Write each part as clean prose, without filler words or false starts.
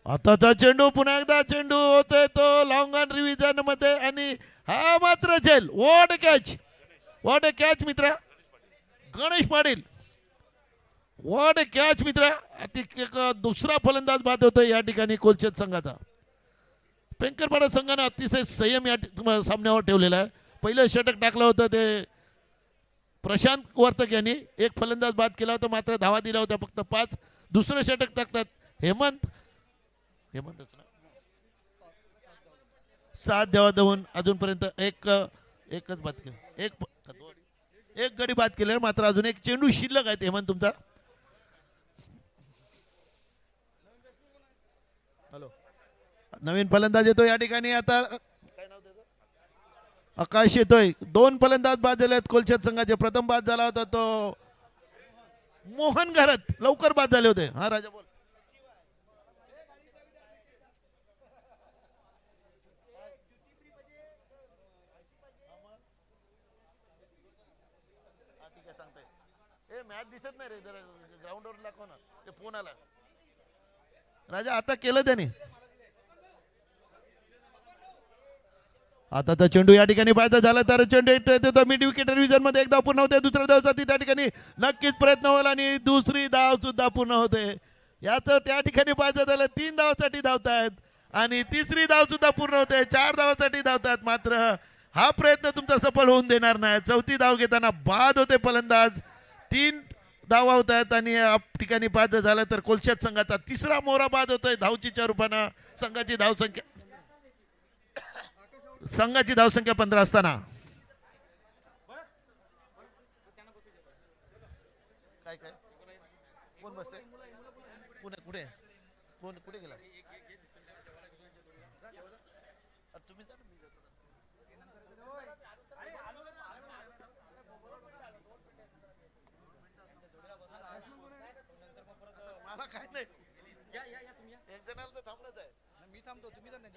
आताचा चेंडू पुन्हा एकदा चेंडू होतोय तो लॉंग ऑन रिव्हिजन मध्ये आणि हा मात्र झेल. व्हॉट अ कॅच मित्रा. Ganesh Patil what a catch मित्रा. दुसरा फलंदाज बाद होतोय या ठिकाणी कोलशेत संघाचा. पेंकरपाडा संघाने अतिशय संयम या सामन्यावर ठेवलेला आहे. पहिलं षटक टाकलं होतं ते प्रशांत वर्तक यांनी. एक फलंदाज बाद केला होता मात्र धावा दिला होता फक्त 5. दुसरं षटक टाकतात हेमंतच ना 7 धावा देऊन अजूनपर्यंत एकच बाद केलं. एक गडी बाद केले मात्र अजून एक चेंडू शिल्लक आहे हेमंत तुमचा. हॅलो नवीन फलंदाज येतो या ठिकाणी. आता आकाश येतोय. 2 फलंदाज बाद झाले आहेत कोलशेत संघाचे. प्रथम बाद झाला होता तो मोहन घरत. लवकर बाद झाले होते. हा राजा बोल. मॅच दिसत नाही रे जरा ग्राउंडवर दाखव ना. ते फोन आला राजा. आता केलं त्याने. आता तर चेंडू या ठिकाणी पाहायचा झाला तर चेंडू येतो मिड विकेट रिव्हिजन मध्ये. एकदा पूर्ण होते. दुसऱ्या धावसाठी त्या ठिकाणी नक्कीच प्रयत्न होईल आणि दुसरी धाव सुद्धा पूर्ण होते. याचं त्या ठिकाणी पाहायचं झालं 3 धावासाठी धावतायत आणि तिसरी धाव सुद्धा पूर्ण होते. 4 धावासाठी धावतात मात्र हा प्रयत्न तुमचा सफल होऊन देणार नाही. चौथी धाव घेताना बाद होते फलंदाज. 3 धावा होत आहेत आणि या ठिकाणी पाहायचं झालं तर कोलशेत संघाचा तिसरा मोहरा बाद होतोय धावचीच्या रूपानं. संघाची धावसंख्या 15 असताना काय कोण बसते कुठे कुठे गेला तुम्ही मला काय नाही. एक जणाला तर थांबणंच आहे. मी थांबतो तुम्ही तर नाही.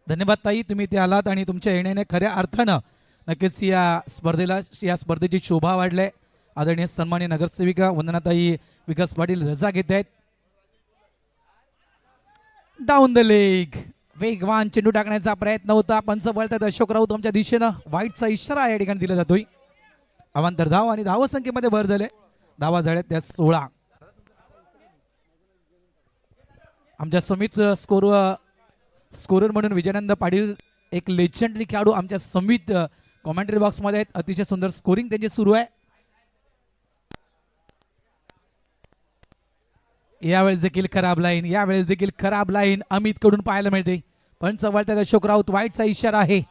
धन्यवाद ताई, तुम्ही इथे आलात आणि तुमच्या येण्याने खऱ्या अर्थानं नक्कीच या स्पर्धेची शोभा वाढले. आदरणीय सन्माननीय नगरसेविका वंदनाताई विकास पाटील रजा घेत आहेत. डाऊन द लेग वेगवान चेंडू टाकण्याचा प्रयत्न होता. पंच वळतात अशोक राऊत आमच्या दिशेनं. वाईटचा इशारा या ठिकाणी दिला जातोय. अवांतर धाव आणि धावसंख्येमध्ये भर झाले. धावा झाल्यात त्या 16. आमच्या समित स्कोरर म्हणून विजयानंद पाटील एक लेजंडरी खेळाडू आमच्या समित कॉमेंट्री बॉक्स मध्ये आहेत. अतिशय सुंदर स्कोरिंग त्यांची सुरू आहे. यावेळेस देखील खराब लाईन अमित कडून पाहायला मिळते. पण चवळतात अशोक राऊत. वाईटचा इशारा आहे.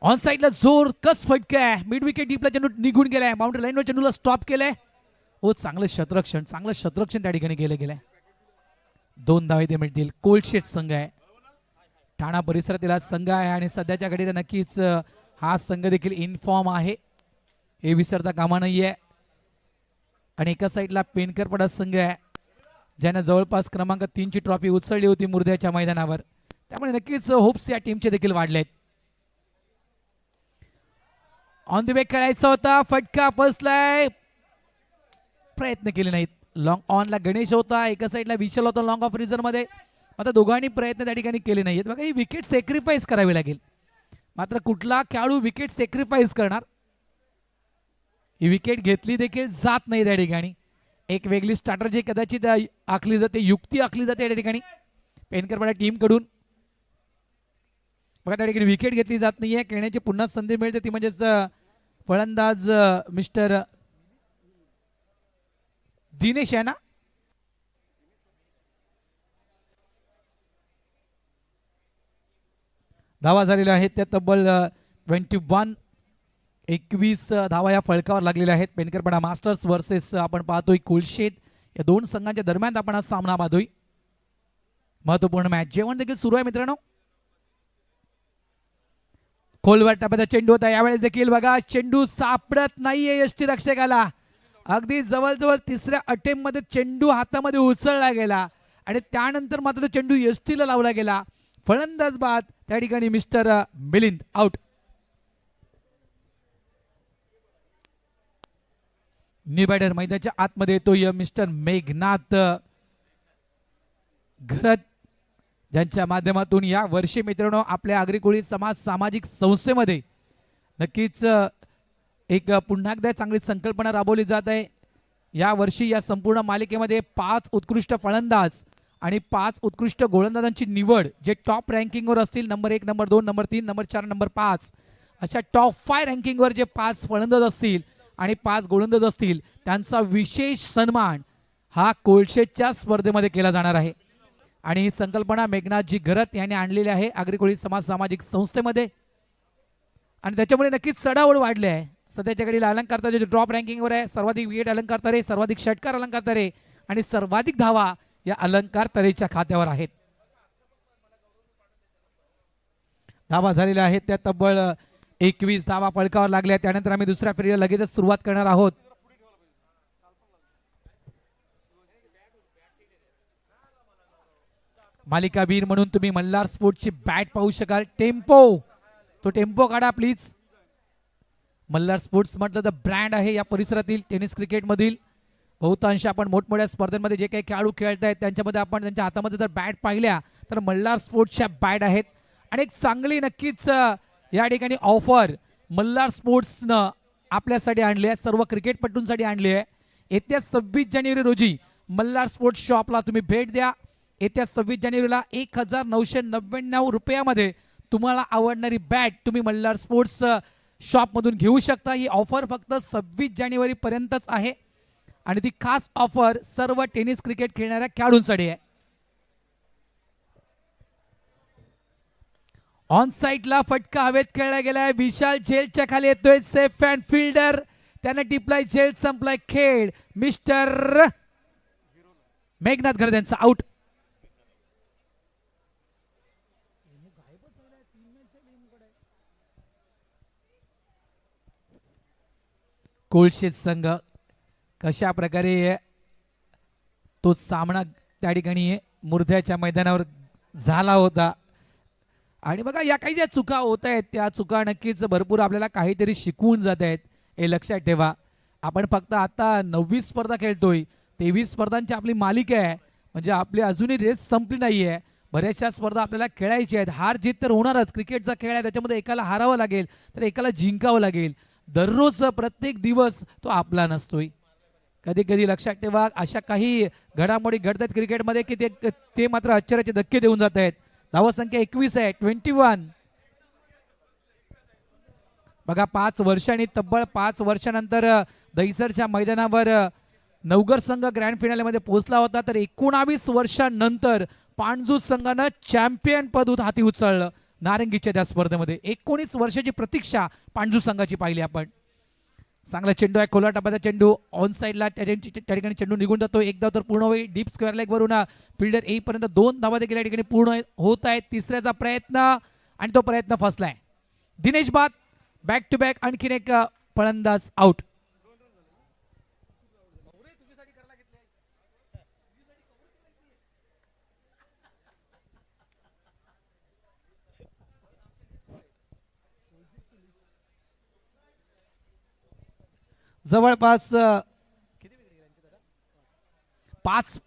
ऑन साइडला जोर कस फटकाय. मिड विकेट डीपला चेंडू निघून गेलाय. बाउंड्री लाईनवर चेंडूला स्टॉप केलाय. हो चांगलं शतरक्षण त्या ठिकाणी केलं गेलंय. 2 धावे ते मिळतील. कोलशेत संघ आहे. ठाणा परिसरातील हा संघ आहे आणि सध्याच्या घडीला नक्कीच हा संघ देखील इनफॉर्म आहे हे विसरता कामा नाहीये. आणि एका साईडला पेनकरपाडा संघ आहे ज्याने जवळपास क्रमांक 3 ची ट्रॉफी उचलली होती मुर्द्याच्या मैदानावर. त्यामुळे नक्कीच होप्स या टीमचे देखील वाढलेत. ऑन द वे खेळायचा होता. फटका फसलाय. प्रयत्न केले नाहीत. लॉंग ऑनला गणेश होता. एका साईडला विशाल होता लॉंग ऑफ रिझर्व मध्ये. आता दोघांनी प्रयत्न त्या ठिकाणी केले नाहीत. बघा ही विकेट सॅक्रिफाईस करावी लागेल. मात्र कुठला खेळाडू विकेट सॅक्रिफाईस करणार. ही विकेट घेतली देखील जात नाही त्या ठिकाणी. एक वेगळी स्ट्रॅटर्जी कदाचित आखली जाते, युक्ती आखली जाते या ठिकाणी पेनकरपाडा टीम कडून. बघा त्या ठिकाणी विकेट घेतली जात नाहीये. खेळण्याची पुन्हा संधी मिळते ती म्हणजेच फलंदाज मिस्टर दिनेश आहे ना. धावा झालेल्या आहेत त्या तब्बल 21 धावा या फळकावर लागलेल्या आहेत. पेनकरपाडा मास्टर्स वर्सेस आपण पाहतोय कोलशेत. या 2 संघांच्या दरम्यान आपण हा सामना पाहतोय. महत्वपूर्ण मॅच. जेवण देखील सुरू आहे मित्रांनो. खोलवर टप्प्याचा चेंडू होता यावेळेस देखील बघा चेंडू सापडत नाहीये यष्टी रक्षकाला. अगदी जवळजवळ तिसऱ्या अटेम्प्ट मध्ये चेंडू हातामध्ये उचलला गेला आणि त्यानंतर मात्र तो चेंडू यष्टीला लावला गेला. फलंदाज बाद त्या ठिकाणी mister Milind out. New batter मैदानाच्या आतमध्ये येतोय मिस्टर मेघनाथ घरत, ज्यांच्या माध्यमातून या वर्षी मित्रांनो आपल्या आगरी कोळी समाज सामाजिक संस्थेमध्ये नक्कीच एक पुन्हा एकदा चांगली संकल्पना राबवली जात आहे. या वर्षी या संपूर्ण मालिकेमध्ये 5 उत्कृष्ट फलंदाज आणि 5 उत्कृष्ट गोलंदाजांची निवड, जे टॉप रँकिंगवर असतील, number 1, number 2, number 3, number 4, number 5 अशा टॉप 5 रँकिंगवर जे 5 फलंदाज असतील आणि 5 गोलंदाज असतील त्यांचा विशेष सन्मान हा कोळशेच्या स्पर्धेमध्ये केला जाणार आहे. आणि ही संकल्पना मेघनाथजी घरत यांनी आणलेली आहे आगरी कोळी समाज सामाजिक संस्थेमध्ये आणि त्याच्यामुळे नक्कीच चढाओढ वाढली आहे. सध्याच्या घडीला अलंकार तारे ड्रॉप रँकिंगवर आहे. सर्वाधिक विकेट अलंकार तारे, सर्वाधिक षटकार अलंकार तारे आणि सर्वाधिक धावा या अलंकार तारेच्या खात्यावर आहेत. धावा झालेल्या आहेत त्या तब्बल 21 धावा फलकावर लागल्या. त्यानंतर आम्ही दुसऱ्या फेरीला लगेचच सुरुवात करणार आहोत. मालिकावीर म्हणून तुम्ही मल्हार स्पोर्ट्सची बॅट पाहू शकाल. तो टेम्पो काढा प्लीज. मल्हार स्पोर्ट्स म्हटलं तर ब्रँड आहे या परिसरातील टेनिस क्रिकेटमधील. बहुतांश आपण मोठमोठ्या स्पर्धांमध्ये जे काही खेळाडू खेळत आहेत त्यांच्यामध्ये आपण त्यांच्या हातामध्ये जर बॅट पाहिल्या तर मल्हार स्पोर्ट्सच्या बॅट आहेत. आणि एक चांगली नक्कीच या ठिकाणी ऑफर मल्हार स्पोर्ट्सनं आपल्यासाठी आणली आहे, सर्व क्रिकेटपटूंसाठी आणली आहे. येत्या 26 जानेवारी रोजी मल्हार स्पोर्ट्स शॉपला तुम्ही भेट द्या. येत्या 26 जानेवारीला 1999 रुपयामध्ये तुम्हाला आवडणारी बॅट तुम्ही मल्हार स्पोर्ट्स शॉपमधून घेऊ शकता. ही ऑफर फक्त 26 जानेवारी पर्यंतच आहे आणि ती खास ऑफर सर्व टेनिस क्रिकेट खेळणाऱ्या खेळाडूंसाठी आहे. ऑन साइडला फटका हवेत खेळला गेलाय. विशाल झेलच्या खाली येतोय सेफ अँड फिल्डर, त्याने टिपलाय झेल, संपलाय खेळ. मिस्टर मेघनाथ घरत यांचा आउट. कोळशे संघ कशा प्रकारे तो सामना त्या ठिकाणी मुर्द्याच्या मैदानावर झाला होता आणि बघा या काही ज्या चुका होत आहेत त्या चुका नक्कीच भरपूर आपल्याला काहीतरी शिकवून जात आहेत. हे लक्षात ठेवा. आपण फक्त आता 9वी स्पर्धा खेळतोय, 23 स्पर्धांची आपली मालिका आहे, म्हणजे आपली अजूनही रेस संपली नाही आहे. बऱ्याचशा स्पर्धा आपल्याला खेळायच्या आहेत. हार जीत तर होणारच, क्रिकेटचा खेळ आहे, त्याच्यामध्ये एकाला हारावं लागेल तर एकाला जिंकावं लागेल. दररोज प्रत्येक दिवस तो आपला नसतोय. कधी कधी लक्षात ठेवा अशा काही घडामोडी घडतात क्रिकेटमध्ये की ते मात्र आश्चर्याचे धक्के देऊन जात आहेत. धावसंख्या 21 आहे, 21. बघा 5 वर्षांनी, तब्बल 5 वर्षानंतर दहिसरच्या मैदानावर नवगर संघ ग्रँड फिनालेमध्ये पोहोचला होता, तर 19 वर्षांनंतर पाणजू संघानं चॅम्पियन पद हाती उचललं नारंगीच्या त्या स्पर्धेमध्ये. 19 वर्षाची प्रतीक्षा पाणजू संघाची पाहिली आपण. चांगला चेंडू आहे, खोला टप्प्याचा चेंडू ऑन साइडला त्या ठिकाणी चेंडू निघून जातो. एक धाव तर पूर्ण होईल. डीप स्क्वेअर लेग वरून फिल्डर येईपर्यंत 2 धावा देखील या ठिकाणी पूर्ण होत आहेत. तिसऱ्याचा प्रयत्न आणि तो प्रयत्न फसलाय. दिनेश बाद बॅक टू बॅक आणखीन एक फलंदाज आउट. जवळपास 5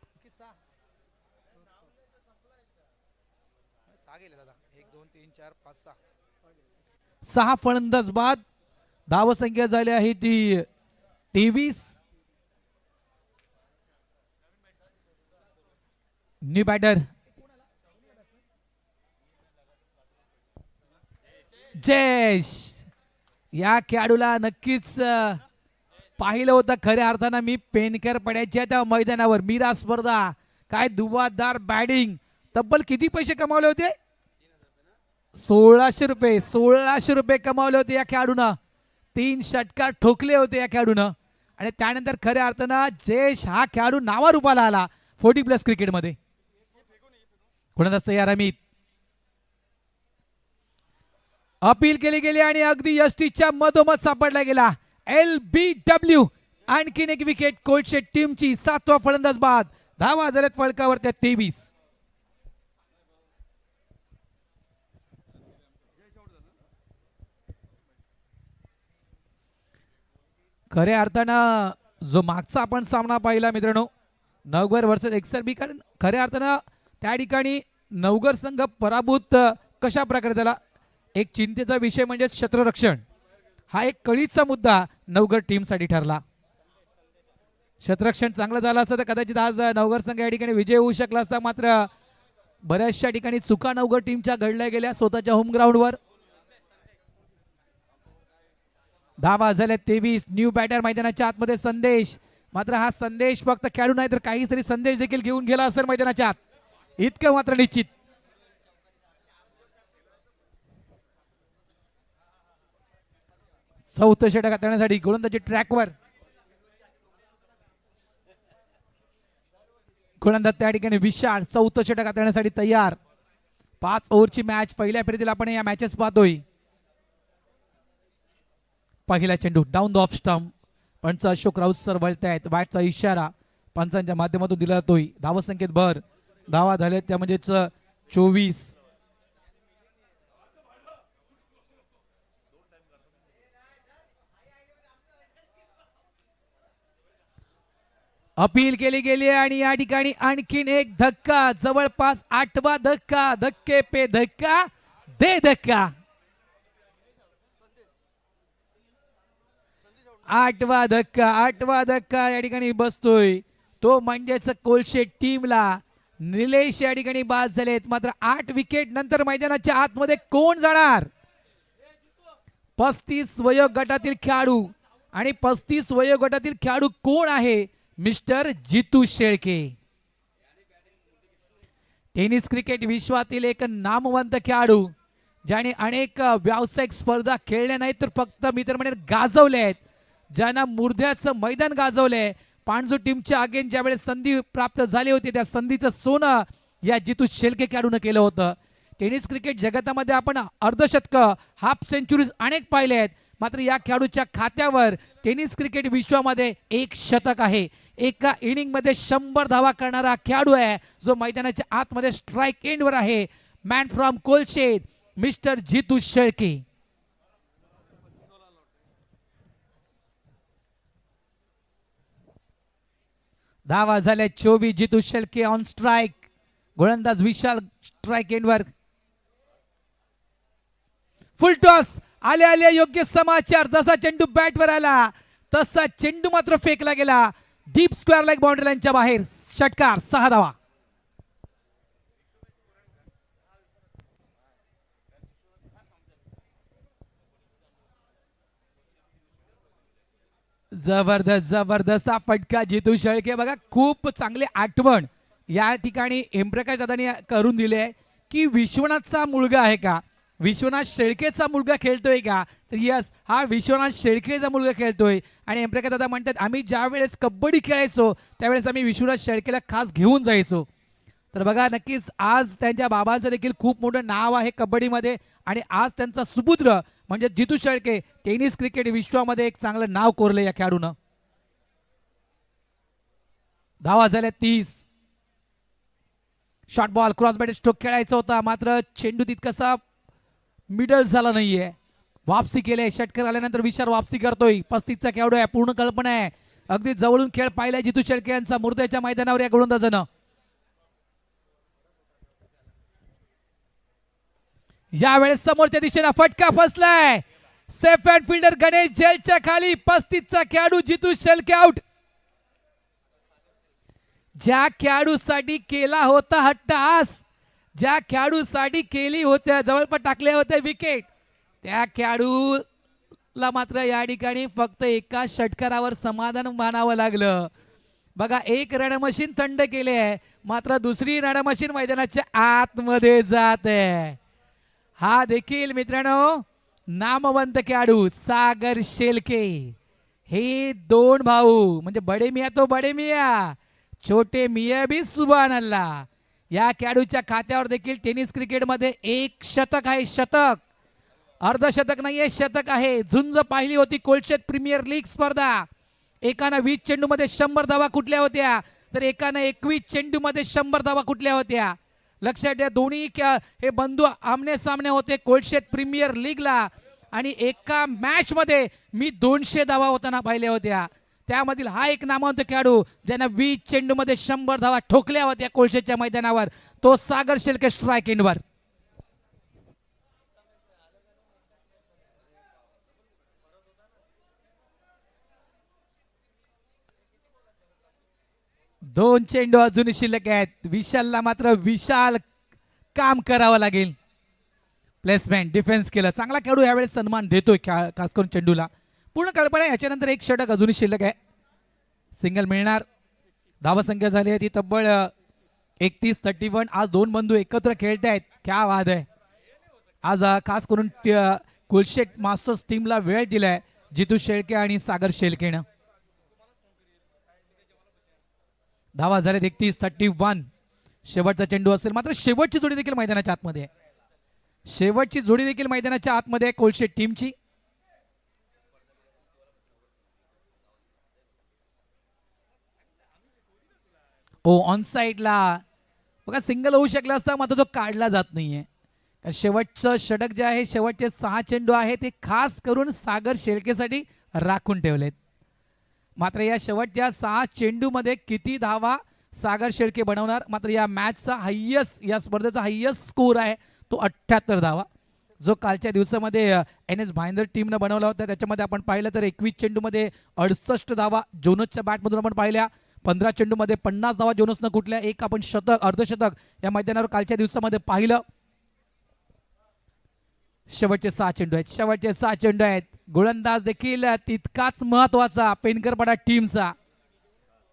6 फलंदाज बाद. धावसंख्या झाली आहे ती 23. न्यू बॅटर जयेश या खेळाडूला नक्कीच पाहिलं होतं खऱ्या अर्थानं मी. पेनकर पडायच्या त्या मैदानावर मीरा स्पर्धा, काय दुवादार बॅटिंग. तब्बल किती पैसे कमावले होते? 1600 रुपये कमावले होते या खेळाडूनं. 3 षटकार ठोकले होते या खेळाडूनं आणि त्यानंतर खऱ्या अर्थानं जयेश हा खेळाडू नावारूपाला आला 40+ क्रिकेटमध्ये. गोलंदाज तयार अमित. अपील केली गेली आणि अगदी यष्टीच्या मधोमध सापडला गेला. LBW आणखीन एक विकेट कोलशेट टीमची. 7वा फलंदाज बाद. धावा झाल्यात फलकावर त्या 23. खऱ्या अर्थानं जो मागचा आपण सामना पाहिला मित्रांनो, नवघर वर्सेस एक्सआरबी, कारण खऱ्या अर्थानं त्या ठिकाणी नवघर संघ पराभूत कशा प्रकारे झाला. एक चिंतेचा विषय म्हणजे क्षेत्ररक्षण. हा एक कळीचा मुद्दा नवघर टीमसाठी ठरला. क्षेत्ररक्षण चांगलं झालं असतं तर कदाचित आज नवघर संघ या ठिकाणी विजय होऊ शकला असता. मात्र बऱ्याचशा ठिकाणी चुका नवघर टीमच्या घडल्या गेल्या स्वतःच्या होम ग्राउंडवर. धावा झाल्या 23. न्यू बॅटर मैदानाच्या आतमध्ये संदेश. मात्र हा संदेश फक्त खेळू नाही तर काहीतरी संदेश देखील घेऊन गेला असेल मैदानाच्या आत, इतकं मात्र निश्चित. चौथं षटक हाताळण्यासाठी गोलंदाजी ट्रॅकवर. गोलंदाज त्या ठिकाणी विशाल. चौथं षटक हाताळण्यासाठी तयार. 5 ओव्हरची मॅच. पहिल्या फेरीतील आपण या मॅचेस पाहतोय. पहिला चेंडू डाऊन द ऑफ स्टंप. पंच अशोक राऊत सर वळतायत. बॅटचा इशारा पंचांच्या माध्यमातून दिला जातोय. धावसंख्येत भर. धावा झाले त्या म्हणजेच 24. अपील केली गेली आणि या ठिकाणी आणखीन एक धक्का. जवळपास 8वा धक्का. धक्के पे धक्का दे धक्का. 8वा धक्का. 8वा धक्का या ठिकाणी बसतोय तो म्हणजेच कोलशेट टीमला. निलेश या ठिकाणी बाद झालेत. मात्र 8 विकेट नंतर मैदानाच्या आतमध्ये कोण जाणार. 35 वयोगटातील खेळाडू. आणि 35 वयोगटातील खेळाडू कोण आहे. मिस्टर जितू शेळके. टेनिस क्रिकेट विश्वातील एक नामवंत खेळाडू ज्याने अनेक व्यावसायिक स्पर्धा खेळल्या नाहीत तर फक्त मी तर म्हणेन गाजवले आहेत. ज्यांना मुर्द्याचं मैदान गाजवलंय. पाणजू टीमच्या अगेन ज्यावेळेस संधी प्राप्त झाली होती त्या संधीचं सोनं या जितू शेळके खेळाडून केलं होतं. टेनिस क्रिकेट जगतामध्ये आपण अर्धशतकं, हाफ सेंचुरीज अनेक पाहिले आहेत. मात्र या खेळाडूच्या खात्यावर टेनिस क्रिकेट विश्वामध्ये 1 शतक आहे. एका इनिंग मध्ये 100 धावा करणारा खेळाडू आहे जो मैदानाच्या आतमध्ये स्ट्राइक एंडवर आहे. मॅन फ्रॉम कोलशेत मिस्टर जितू शेळके. धावा झाल्या 24. जितू शेळके ऑन स्ट्राइक. गोलंदाज विशाल स्ट्राइक एंडवर. फुल टॉस. आले आले योग्य समाचार. जसा चेंडू बॅटवर आला तसा चेंडू मात्र फेकला गेला. डीप स्क्वेअर लाईक बाउंड्री लाईनच्या बाहेर. षटकार. 6 धावा. जबरदस्त जबरदस्त हा फटका जितू शेळके. बघा खूप चांगली आठवण या ठिकाणी हेमप्रकाश दादांनी करून दिली आहे की विश्वनाथचा मुलगा आहे का, विश्वनाथ शेळकेचा मुलगा खेळतोय का. तर यस, हा विश्वनाथ शेळकेचा मुलगा खेळतोय. आणि हेमप्रकाश दादा म्हणतात आम्ही ज्या वेळेस कबड्डी खेळायचो त्यावेळेस आम्ही विश्वनाथ शेळकेला खास घेऊन जायचो. तर बघा नक्कीच आज त्यांच्या बाबांचं देखील खूप मोठं नाव आहे कबड्डीमध्ये. आणि आज त्यांचा सुपुत्र म्हणजे जितू शेळके टेनिस क्रिकेट विश्वामध्ये एक चांगलं नाव कोरलं या खेळाडूनं. धावा झाल्या 30. Short ball cross bat stroke खेळायचा होता मात्र चेंडू तितकासा मिडल झाला नाहीये. वापसी केले. षटकार आल्यानंतर विशाल वापसी करतोय. 35चा खेळाडू आहे. पूर्ण कल्पना आहे. अगदी जवळून खेळ पाहिलाय जितू शेळके यांचा मुर्द्याच्या मैदानावर या गोलंदाजानं. यावेळेस समोरच्या दिशेला फटका फसलाय. सेफ अँड फिल्डर गणेश जेलच्या खाली. 35चा खेळाडू जितू शेळके आउट. ज्या खेळाडूसाठी केला होता हट्टहास, ज्या खेळाडूसाठी केली होत्या जवळपास टाकले होते विकेट, त्या खेळाडूला मात्र या ठिकाणी फक्त एका षटकारावर समाधान मानावं लागलं. बघा एक रणमशीन थंड केले आहे मात्र दुसरी रणमशीन मैदानाच्या आतमध्ये जात आहे. हा देखील मित्रांनो नामवंत खेळाडू सागर शेळके. हे 2 भाऊ म्हणजे बडे मिया तो बडे मिया, छोटे मिया भी सुभान अल्लाह. या खेळाडूच्या खात्यावर देखील टेनिस क्रिकेटमध्ये एक शतक आहे. शतक, अर्धशतक नाहीये, शतक आहे. झुंज पाहिली होती कोलशेत प्रीमियर लीग स्पर्धा. एकानं 20 चेंडूमध्ये 100 धावा कुठल्या होत्या, तर एकानं 21 चेंडूमध्ये 100 धावा कुठल्या होत्या. लक्षात घ्या, दोन्ही हे बंधू आमने सामने होते कोलशेत प्रीमियर लीगला. आणि एका मॅच मध्ये मी 200 धावा होताना पाहिल्या होत्या. त्यामधील हा एक नामवंत खेळाडू ज्यानं 20 चेंडूमध्ये 100 धावा ठोकल्या होत्या कोलशेतच्या मैदानावर, तो सागर शेळके स्ट्राईक एंडवर. दोन चेंडू अजून शिल्लक आहेत. विशालला मात्र विशाल काम करावं लागेल. प्लेसमेंट, डिफेन्स केलं, चांगला खेळाडू यावेळेस सन्मान देतोय खास करून चेंडूला. पूर्ण कल्पना याच्यानंतर एक षटक अजूनही शिल्लक आहे. सिंगल मिळणार. धावसंख्या झाली आहे ती तब्बल 31-31. आज दोन बंधू एकत्र खेळत आहेत. क्या वाद आहे. आज खास करून कोलशेत मास्टर्स टीमला वेळ दिलाय जितू शेळके आणि सागर शेळकेनं. धावा झाले 31-31. शेवटचा चेंडू असेल, मात्र शेवटची जोडी देखील मैदानाच्या आतमध्ये आहे. शेवटची जोडी देखील मैदानाच्या आतमध्ये आहे कोलशेत टीमची. ऑन साइडला बघा, सिंगल होऊ शकला असता, मात्र तो काढला जात नाहीये. शेवटचं षटक जे आहे, शेवटचे 6 चेंडू आहे ते खास करून सागर शेळकेसाठी राखून ठेवलेत. मात्र या शेवटच्या 6 चेंडूमध्ये किती धावा सागर शेळके बनवणार. मात्र या मॅचचा हायेस्ट, या स्पर्धेचा हायेस्ट स्कोर आहे तो 78 धावा, जो कालच्या दिवसामध्ये NS भाईंदर टीमनं बनवला होता. त्याच्यामध्ये आपण पाहिलं तर 21 चेंडूमध्ये 68 धावा जोनसच्या बॅटमधून आपण पाहिल्या. 15 चेंडूमध्ये 50 धावा जोनसनं कुठल्या. एक आपण शतक, अर्धशतक या मैदानावर कालच्या दिवसामध्ये पाहिलं. शेवटचे 6 चेंडू आहेत. शेवटचे 6 चेंडू आहेत. गोलंदाज देखील तितकाच महत्वाचा पेनकरपाडा टीमचा.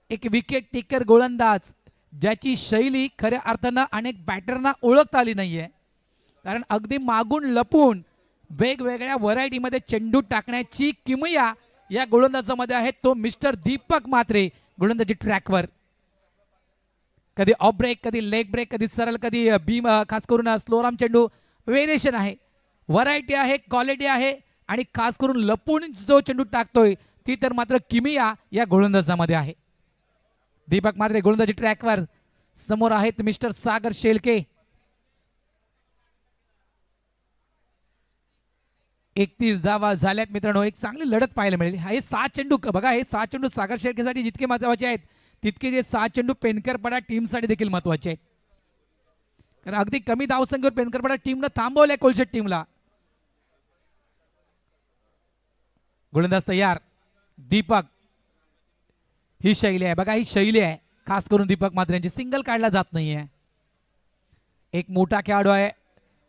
एक विकेट टेकर गोलंदाज ज्याची शैली खऱ्या अर्थानं अनेक बॅटरना ओळखता आली नाहीये. कारण अगदी मागून लपून वेगवेगळ्या व्हरायटीमध्ये चेंडू टाकण्याची किमया या गोलंदाजामध्ये आहे. तो मिस्टर दीपक म्हात्रे. गोलंदाजी ट्रॅकवर, कधी ऑफ ब्रेक, कधी लेग ब्रेक, कधी सरळ, कधी बीम, खास करून स्लोराम चेंडू. व्हेरिएशन आहे, व्हरायटी आहे, क्वालिटी आहे. आणि खास करून लपून जो चेंडू टाकतोय ती तर मात्र किमिया या गोलंदाजामध्ये आहे. दीपक म्हात्रे गोलंदाजी ट्रॅकवर. समोर आहेत मिस्टर सागर शेळके. 31 धावा झाल्यात मित्रांनो. एक चांगली लढत पाहायला मिळेल. हे 6 चेंडू बघा, हे 6 चेंडू सागर शेळकेसाठी जितके महत्वाचे आहेत तितके जे 6 चेंडू पेनकरपाडा टीमसाठी देखील महत्वाचे आहेत. कारण अगदी कमी धावसंख्येवर पेनकरपाडा टीमनं थांबवलंय कोलशेत टीमला. गोलंदाज तयार. दीपक, ही शैली आहे बघा, ही शैली आहे खास करून दीपक म्हात्रे यांची. सिंगल काढला जात नाहीये. एक मोठा खेळाडू आहे.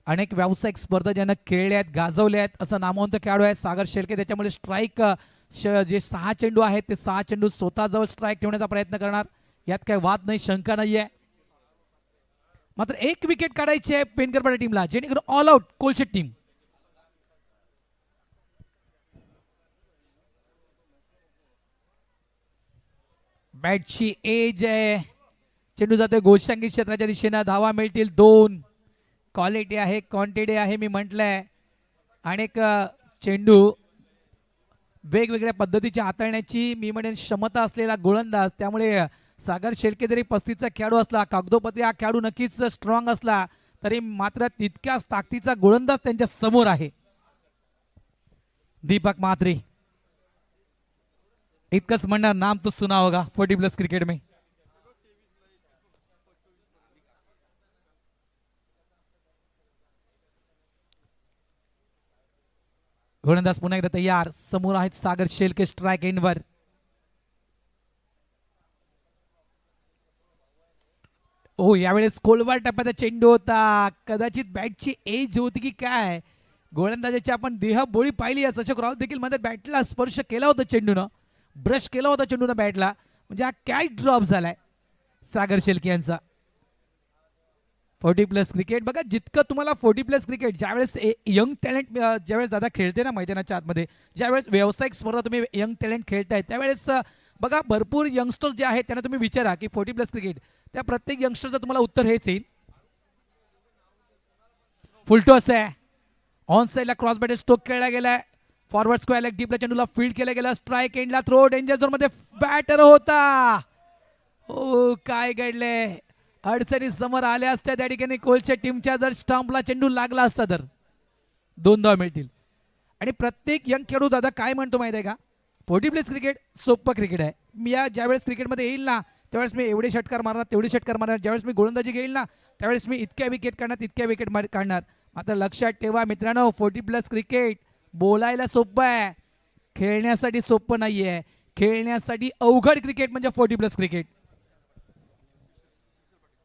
अनेक व्यावसायिक स्पर्धा ज्यानं खेळल्या आहेत, गाजवल्या आहेत, असं नामवंत खेळाडू आहे सागर शेळके. त्याच्यामुळे स्ट्राईक जे 6 चेंडू आहेत ते 6 चेंडू स्वतःजवळ स्ट्राईक ठेवण्याचा प्रयत्न करणार. यात काही वाद नाही, शंका नाहीये. मात्र एक विकेट काढायची आहे पेनकरपाडा टीमला, जेणेकरून ऑल आउट कोलशेत टीम. बॅटची एज आहे. चेंडू जातोय गोशांगी क्षेत्राच्या दिशेनं. धावा मिळतील 2. क्वालिटी आहे, क्वांटिटी आहे, मी म्हटलंय. अनेक चेंडू वेगवेगळ्या पद्धतीच्या हाताळण्याची मी म्हणेन क्षमता असलेला गोलंदाज. त्यामुळे सागर शेळके जरी 35चा खेळाडू असला, कागदोपत्री हा खेळाडू नक्कीच स्ट्रॉंग असला, तरी मात्र तितक्याच ताकदीचा गोलंदाज त्यांच्या समोर आहे. दीपक म्हात्रे. इतकंच म्हणणार, नाम तो सुना होगा 40+ क्रिकेट में. गोलंदाज पुन्हा एकदा तयार. समोर आहेत सागर शेळके स्ट्राईक एंडवर. ओ, यावेळेस खोलवर टप्प्याचा चेंडू होता. कदाचित बॅटची एज होती की काय. गोलंदाजाची आपण देहबोळी पाहिली आहे. सशक राऊत देखील म्हणतात बॅटला स्पर्श केला होता चेंडूनं, ब्रश केला होता चेंडूनं बॅटला. म्हणजे हा कॅच ड्रॉप झालाय सागर शेळके यांचा. 40+ क्रिकेट बघा, जितकं तुम्हाला 40+ क्रिकेट, ज्यावेळेस यंग टॅलेंट ज्यावेळेस दादा खेळते ना मैदानाच्या आतमध्ये, ज्यावेळेस व्यावसायिक स्पर्धा तुम्ही यंग टॅलेंट खेळताय, त्यावेळेस बघा भरपूर यंगस्टर्स जे आहेत त्यांना तुम्ही विचारा की 40+ क्रिकेट, त्या प्रत्येक यंगस्टरचं तुम्हाला उत्तर हेच येईल. फुलटॉस आहे. ऑन साईडला क्रॉस बॅट स्ट्रोक खेळला गेलाय. फॉरवर्ड स्क्वेअर लेग डीपला चेंडूला फील्ड केला गेला. स्ट्राईक एंडला थ्रो, डेंजर झोन मध्ये बॅटर होता. ओ काय घडले, अडचणी समोर आल्या असत्या त्या ठिकाणी कोलच्या टीमच्या. जर स्टंपला चेंडू लागला असता तर 2 धावा मिळतील. आणि प्रत्येक यंग खेळाडू दादा काय म्हणतो माहिती आहे का, 40+ क्रिकेट सोपं क्रिकेट आहे. मी या ज्यावेळेस क्रिकेटमध्ये येईल ना त्यावेळेस मी एवढे षटकार मारणार, तेवढे षटकार मारणार. ज्यावेळेस मी गोलंदाजी घेईल ना त्यावेळेस मी इतक्या विकेट काढणार, तितक्या विकेट काढणार. मात्र लक्षात ठेवा मित्रांनो, 40+ क्रिकेट बोलायला सोपं आहे, खेळण्यासाठी सोपं नाहीये. खेळण्यासाठी अवघड क्रिकेट म्हणजे 40+ क्रिकेट.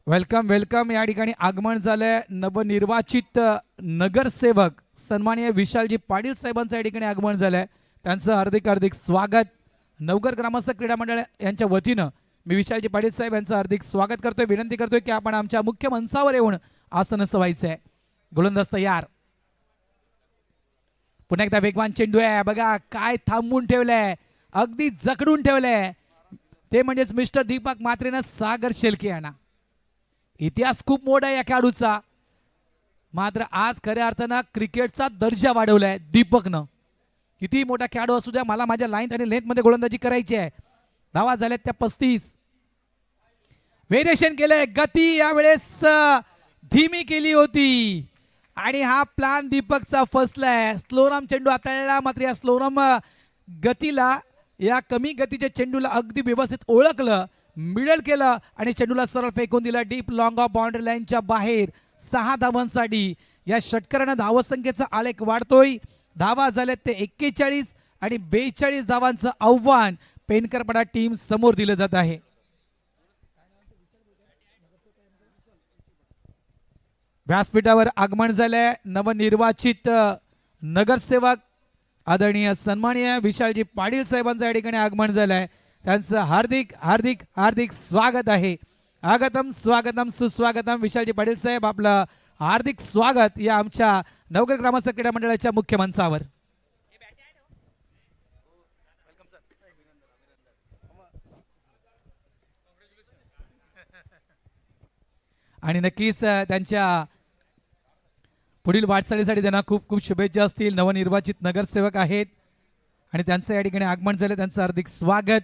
Welcome welcome. या ठिकाणी आगमन झालंय नवनिर्वाचित नगरसेवक सन्माननीय विशालजी पाटील साहेबांचं या ठिकाणी आगमन झालंय. त्यांचं हार्दिक हार्दिक स्वागत. नवघर ग्रामस्थ क्रीडा मंडळ यांच्या वतीनं मी विशालजी पाटील साहेब यांचं हार्दिक स्वागत करतोय. विनंती करतोय की आपण आमच्या मुख्य मंचावर येऊन आसन सवायचं आहे. गोलंदाज तयार. पुन्हा एकदा वेगवान चेंडू आहे. बघा काय थांबवून ठेवलंय, अगदी जकडून ठेवलंय. ते म्हणजेच मिस्टर दीपक म्हात्रेनं सागर शेलके यांना. इतिहास खूप मोठा आहे या खेळाडूचा. मात्र आज खऱ्या अर्थानं क्रिकेटचा दर्जा वाढवलाय दीपकनं. किती मोठा खेळाडू असू द्या, मला माझ्या लाईन आणि लेंथ मध्ये गोलंदाजी करायची आहे. धावा झाल्यात त्या 35. व्हेरिएशन केलंय, गती यावेळेस धीमी केली होती आणि हा प्लान दीपकचा फसलाय. स्लोराम चेंडू हाताळला, मात्र या स्लोराम गतीला, या कमी गतीच्या चेंडूला अगदी व्यवस्थित ओळखलं, मिडल केलं आणि चेंडूला सरळ फेकून दिला डीप लॉंग ऑफ बाउंड्री लाईनच्या बाहेर. 6 धावांसाठी या षटकारानं धावसंख्येचा आलेख वाढतोय. धावा झाल्यात ते 41 आणि 42 धावांचं आव्हान पेनकरपडा टीम समोर दिलं जात आहे. व्यासपीठावर आगमन झालंय नवनिर्वाचित नगरसेवक आदरणीय सन्माननीय विशालजी पाटील साहेबांचं या ठिकाणी आगमन झालंय. त्यांचं हार्दिक हार्दिक हार्दिक स्वागत आहे. आगतम स्वागतम सुस्वागतम. विशालजी पाटील साहेब आपलं हार्दिक स्वागत या आमच्या नवघर ग्रामस्थ क्रीडा मंडळाच्या मुख्य मंचावर. आणि नक्कीच त्यांच्या पुढील वाटचालीसाठी त्यांना खूप खूप शुभेच्छा असतील. नवनिर्वाचित नगरसेवक आहेत आणि त्यांचं या ठिकाणी आगमन झालं, त्यांचं हार्दिक स्वागत.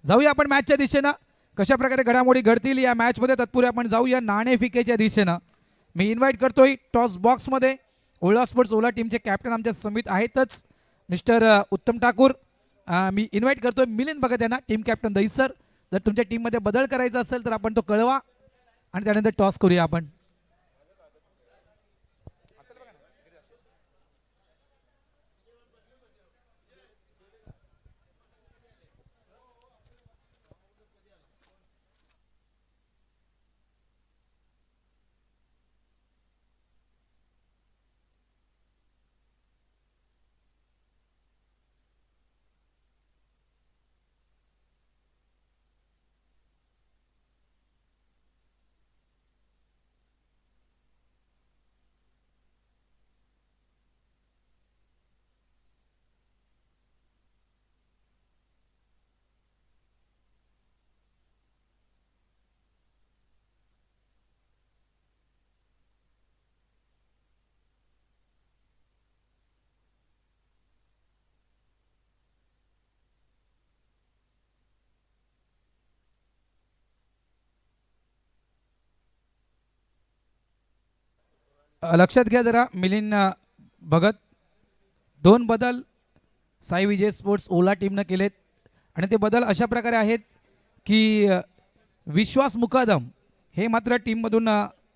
जाऊया आपण मॅचच्या दिशेनं, कशा प्रकारे घडामोडी घडतील या मॅचमध्ये. तत्पूर्वी आपण जाऊया नाणेफिकेच्या दिशेनं. मी इन्व्हाइट करतोय टॉस बॉक्समध्ये ओला स्पोर्ट्स ओला टीमचे कॅप्टन आमच्या समित आहेतच मिस्टर उत्तम ठाकूर. मी इन्व्हाइट करतोय मिलिंद भगत यांना, टीम कॅप्टन दहीसर. जर तुमच्या टीममध्ये बदल करायचा असेल तर आपण तो कळवा आणि त्यानंतर टॉस करूया आपण. लक्षात घ्या जरा मिलिंद भगत, 2 बदल साई विजय स्पोर्ट्स ओला टीमनं केलेत आणि ते बदल अशा प्रकारे आहेत की विश्वास मुकादम हे मात्र टीममधून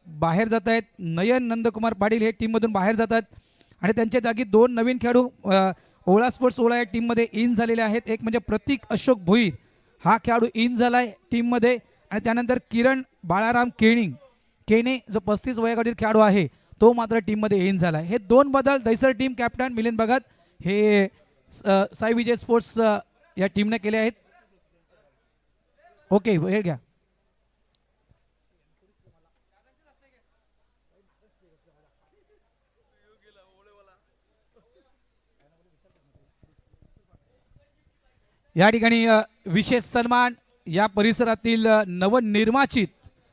बाहेर जात आहेत. नयन नंदकुमार पाटील हे टीममधून बाहेर जातात आणि त्यांच्या जागी 2 नवीन खेळाडू ओला स्पोर्ट्स ओला या टीममध्ये इन झालेले आहेत. एक म्हणजे प्रतीक अशोक भोईर हा खेळाडू इन झाला आहे टीममध्ये आणि त्यानंतर किरण बाळाराम केने जो 35 वयोगटातील खेळाडू आहे तो मात्र टीममध्ये इन झाला आहे. हे 2 बदल दहीसर टीम कॅप्टन मिलिंद भगत हे साई विजय स्पोर्ट्स या टीमने केले आहेत. ओके हे घ्या. या ठिकाणी विशेष सन्मान या परिसरातील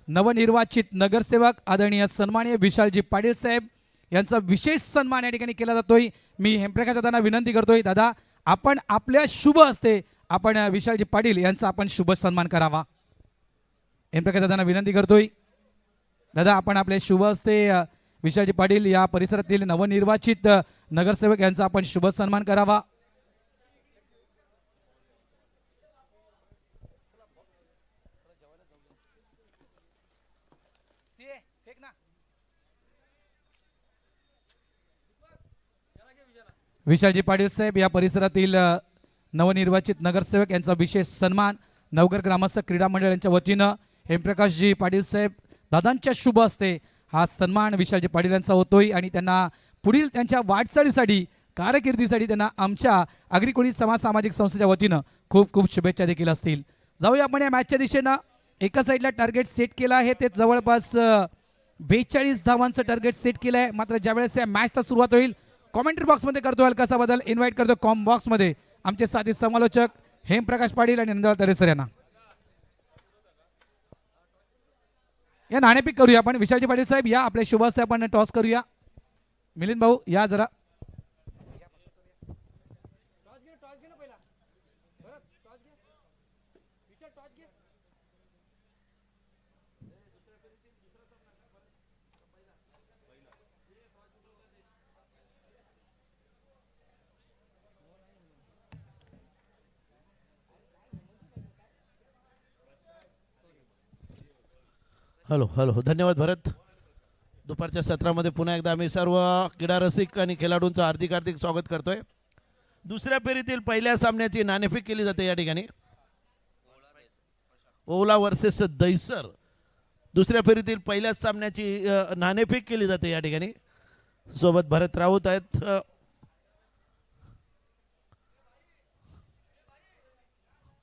नवनिर्वाचित नगरसेवक आदरणीय सन्माननीय विशालजी पाटील साहेब यांचा विशेष सन्मान या ठिकाणी केला जातोय. मी हेमप्रकाश दादांना विनंती करतोय, दादा आपण आपल्या शुभ हस्ते आपण विशालजी पाटील यांचा आपण शुभ सन्मान करावा. हेमप्रकाश दादांना विनंती करतोय, दादा आपण आपल्या शुभ हस्ते विशालजी पाटील या परिसरातील नवनिर्वाचित नगरसेवक यांचा आपण शुभ सन्मान करावा. विशालजी पाटील साहेब या परिसरातील नवनिर्वाचित नगरसेवक यांचा विशेष सन्मान नवगर ग्रामस्थ क्रीडा मंडळ यांच्या वतीनं हेमप्रकाशजी पाटील साहेब दादांच्या शुभ हस्ते हा सन्मान विशालजी पाटील यांचा होतोय आणि त्यांना पुढील त्यांच्या वाटचालीसाठी कारकिर्दीसाठी त्यांना आमच्या आगरी समाज सामाजिक संस्थेच्या वतीनं खूप खूप शुभेच्छा देखील असतील. जाऊया आपण या मॅचच्या दिशेनं. एका साईडला टार्गेट सेट केलं आहे, ते जवळपास 42 धावांचं टार्गेट सेट केलं आहे. मात्र ज्यावेळेस या मॅचला सुरुवात होईल कॉमेंट्री बॉक्समध्ये करतो हलकासा बदल, इन्व्हाइट करतो कॉम बॉक्समध्ये आमचे साथी समालोचक हेमप्रकाश पाटील आणि नंदलाल तरेसर यांना. या नाणेफेक करूया आपण. विशालजी पाटील साहेब या आपल्या शुभ हस्ते आपण टॉस करूया. मिलिंद भाऊ या जरा. हॅलो हॅलो, धन्यवाद भरत. दुपारच्या सत्रामध्ये पुन्हा एकदा आम्ही सर्व क्रीडा रसिक आणि खेळाडूंचं हार्दिक हार्दिक स्वागत करतोय. दुसऱ्या फेरीतील पहिल्या सामन्याची नाणेफेक केली जाते या ठिकाणी. ओला वर्सेस दहिसर दुसऱ्या फेरीतील पहिल्या सामन्याची नाणेफेक केली जाते या ठिकाणी. सोबत भरत राऊत आहेत.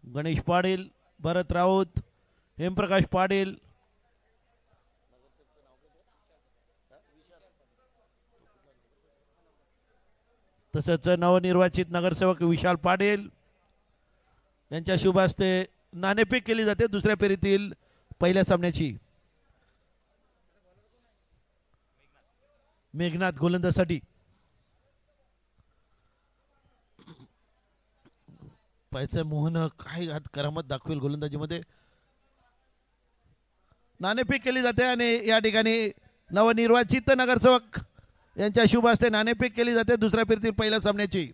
गणेश पाटील, भरत राऊत, हेमप्रकाश पाटील, तसंच नवनिर्वाचित नगरसेवक विशाल पाटील यांच्या शुभ हस्ते नाणेफेक केली जाते दुसऱ्या फेरीतील पहिल्या सामन्याची. मेघनाथ गोलंदाजासाठी पायचं मोहन काय करामत दाखवेल गोलंदाजीमध्ये. नाणेफेक केली जाते आणि या ठिकाणी नवनिर्वाचित नगरसेवक यांच्या शुभ हस्ते नाणेफेक केली जाते दुसऱ्या फेरीतील पहिल्या सामन्याची.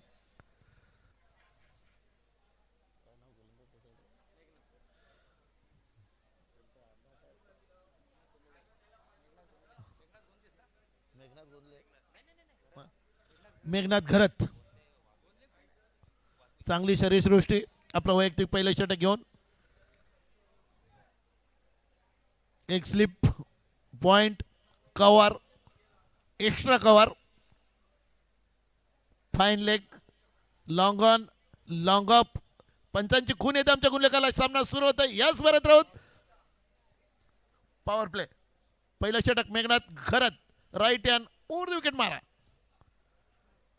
मेघनाथ घरत चांगली शरीरसृष्टी, आपलं वैयक्तिक पहिलं षटक घेऊन एक slip point cover, extra cover, fine leg, long on, long off. पंचांची खून येते आमच्या गुणलेखाला. सामना सुरू होता. Yes Bharat Raut. Power play, पहिलं षटक Meghnath Gharat, right hand over the wicket मारा.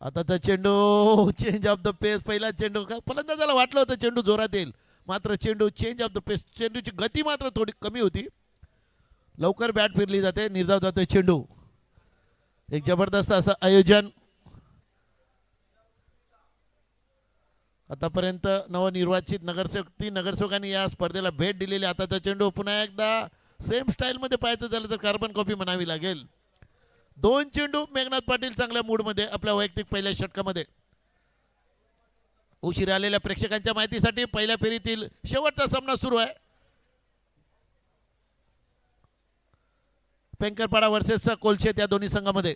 आता तर चेंडू चेंज ऑफ द पेस. पहिला चेंडू फलंदाजाला वाटलं होतं चेंडू जोरात येईल, मात्र चेंडू चेंज ऑफ द पेस. चेंडूची गती मात्र थोडी कमी होती. लवकर बॅट फिरली जाते, निर्धाव जातोय चेंडू. एक जबरदस्त असं आयोजन. आतापर्यंत नवनिर्वाचित नगरसेवक 3 नगरसेवकांनी या स्पर्धेला भेट दिलेली. आताचा चेंडू पुन्हा एकदा सेम स्टाईलमध्ये पाहायचं झालं तर कार्बन कॉपी म्हणावी लागेल. 2 चेंडू. मेघनाथ पाटील चांगल्या मूडमध्ये आपल्या वैयक्तिक पहिल्या षटकामध्ये. उशिरा आलेल्या प्रेक्षकांच्या माहितीसाठी पहिल्या फेरीतील शेवटचा सामना सुरू आहे. पेंकरपाडा वर्सेस कोलशेत या दोन्ही संघामध्ये.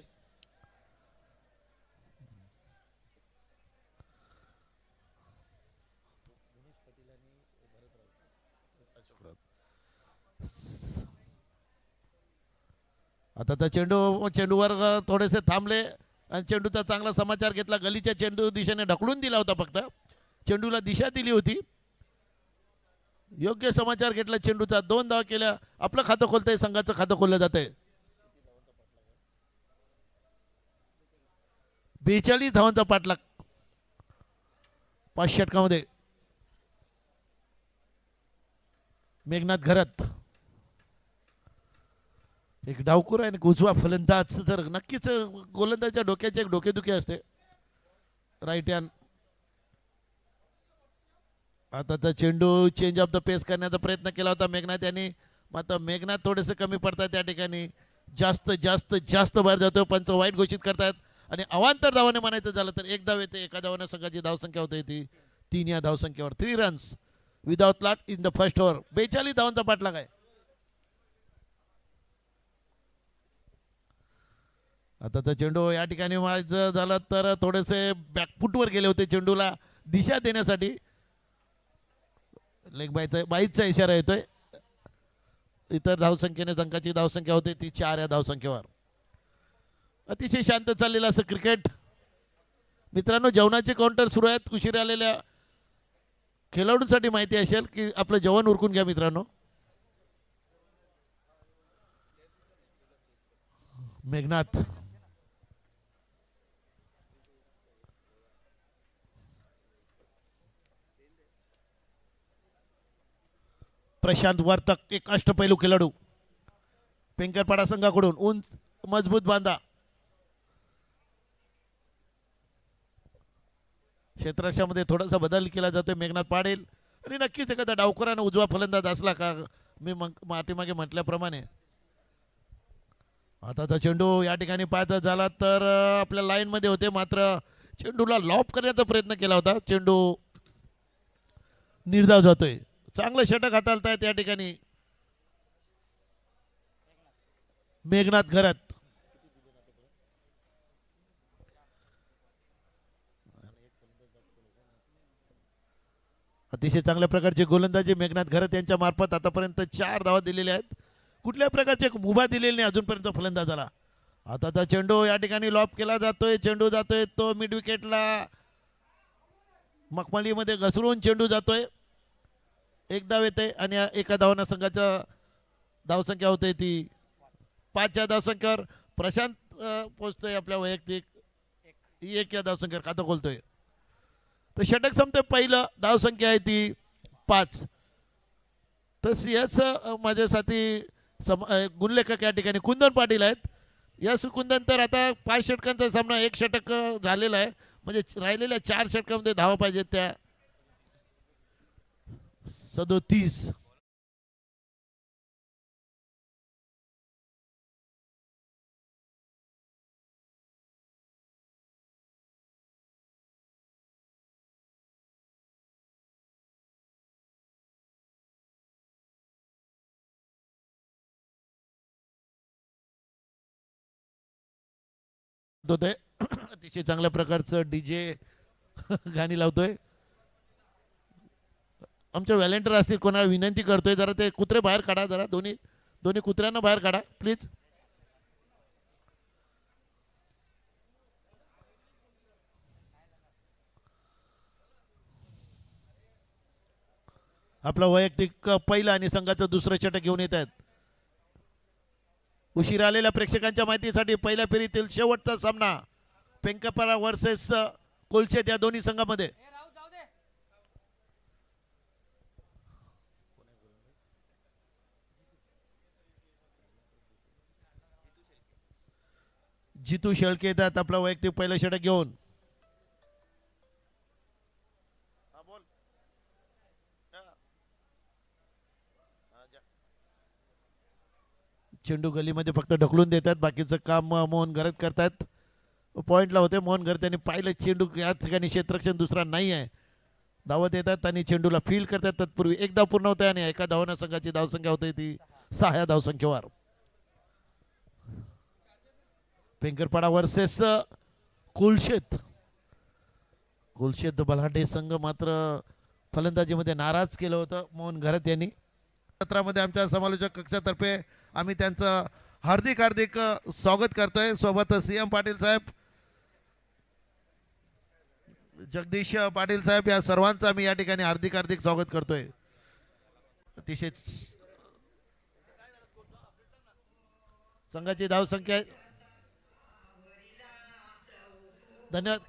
आता तर चेंडूवर थोडेसे थांबले आणि चेंडूचा चांगला समाचार घेतला. गलीच्या चेंडू दिशेने ढकलून दिला होता, फक्त चेंडूला दिशा दिली होती. योग्य समाचार घेतला चेंडूचा. 2 धावा केल्या. आपलं खातं खोलतंय, संघाचं खातं खोललं जातंय. 42 धावांचा पाठलाग 5 षटकामध्ये. मेघनाथ घरत एक डावखुरा आणि उजवा फलंदाज जर नक्कीच गोलंदाजच्या डोक्याचे एक डोकेदुखी असते. Right hand. आताचा चेंडू चेंज ऑफ द पेस करण्याचा प्रयत्न केला होता मेघनाथ यांनी, मात्र मेघनाथ थोडेसे कमी पडतात त्या ठिकाणी. जास्त जास्त जास्त बाहेर जातो. पंच वाईट घोषित करतात आणि अवांतर धावाने म्हणायचं झालं तर एक धाव येते. एका धावाने संघाची धावसंख्या होते ती 3 या धावसंख्येवर. 3 runs without lot in the first over. 42 धावांचा पाठलाग आहे. आताचा चेंडू या ठिकाणी माझं झालं तर थोडेसे बॅकफुटवर गेले होते चेंडूला दिशा देण्यासाठी. लेग बाईचा इशारा येतोय. इतर धावसंख्येने संघाची धावसंख्या होते ती 4 या धावसंख्येवर. अतिशय शांत चाललेलं असं क्रिकेट. मित्रांनो, जेवणाचे काउंटर सुरू आहेत. उशिरा आलेल्या खेळाडूंसाठी माहिती असेल की आपलं जेवण उरकून घ्या मित्रांनो. मेघनाथ प्रशांत वर्तक एक अष्टपैलू खेळाडू पेंकरपाडा संघाकडून. उंच मजबूत बांधा. क्षेत्ररक्षणामध्ये थोडासा बदल केला जातोय. मेघनाथ पाडेल आणि नक्कीच एखादा डावखुराने उजवा फलंदाज असला का मी पाठीमागे म्हटल्याप्रमाणे. आताचा चेंडू या ठिकाणी पाहायचा झाला तर आपल्या लाईन मध्ये होते, मात्र चेंडूला लॉप करण्याचा प्रयत्न केला होता. चेंडू निर्धाव जातोय. चांगलं षटक हाताळताय त्या ठिकाणी मेघनाथ घरत. अतिशय चांगल्या प्रकारचे गोलंदाजी मेघनाथ घरत यांच्या मार्फत आतापर्यंत 4 धावा दिलेल्या आहेत. कुठल्या प्रकारचे मुभा दिलेली नाही अजूनपर्यंत फलंदाजाला. आताचा चेंडू या ठिकाणी लॉप केला जातोय. चेंडू जातोय तो मिड विकेटला मखमलीमध्ये घसरून चेंडू जातोय. एक धाव येते आणि एका धावानं संघाच्या धावसंख्या होते ती 5 या धावसंख्येवर. प्रशांत पोहोचतोय आपल्या वैयक्तिक 1 या धावसंख्येवर खाता खोलतोय. तर षटक संपतोय. पहिलं धावसंख्या आहे ती 5. तस याच माझ्या साथी गुणलेखक या ठिकाणी कुंदन पाटील आहेत. यस कुंदन, तर आता 5 षटकांचा सामना 1 षटक झालेला आहे, म्हणजे राहिलेल्या 4 षटकामध्ये धावा पाहिजेत त्या 37. होते अतिशय चांगल्या प्रकारचं डीजे गाणी लावतोय. आमच्या व्हॉलेंटियर असतील कोणाला विनंती करतोय जरा ते कुत्रे बाहेर काढा. जरा दोन्ही कुत्र्यांना बाहेर काढा प्लीज. आपला वैयक्तिक पहिला आणि संघाचं दुसरं षटक घेऊन येत आहेत. उशीर आलेल्या प्रेक्षकांच्या माहितीसाठी पहिल्या फेरीतील शेवटचा सामना पेंकपारा वर्सेस कोलशेत या दोन्ही संघामध्ये. जितू शेळके येतात आपला वैयक्तिक पहिलं षटक घेऊन. चेंडू गलीमध्ये फक्त ढकलून देतात, बाकीचं काम मोहन घरत करतात. पॉइंटला होते मोहन घरत. त्यांनी पाहिलं चेंडू या ठिकाणी क्षेत्ररक्षण दुसरा नाही आहे. धावत येतात आणि चेंडूला फील करतात. तत्पूर्वी एक धाव पूर्ण होते आणि एका धावानं संघाची धावसंख्या होते ती 6 या धावसंख्येवर. पेंकरपाडा वर्सेस कोलशेत. कोलशेत बलाढ्य संघ मात्र फलंदाजीमध्ये नाराज केलं होतं मोहन घरत यांनी. सत्रामध्ये आमच्या समालोचक कक्षातर्फे आम्ही त्यांचं हार्दिक हार्दिक स्वागत करतोय. सोबत CM पाटील साहेब, जगदीश पाटील साहेब या सर्वांचं आम्ही या ठिकाणी हार्दिक हार्दिक स्वागत करतोय. अतिशय संघाची धावसंख्या. धन्यवाद.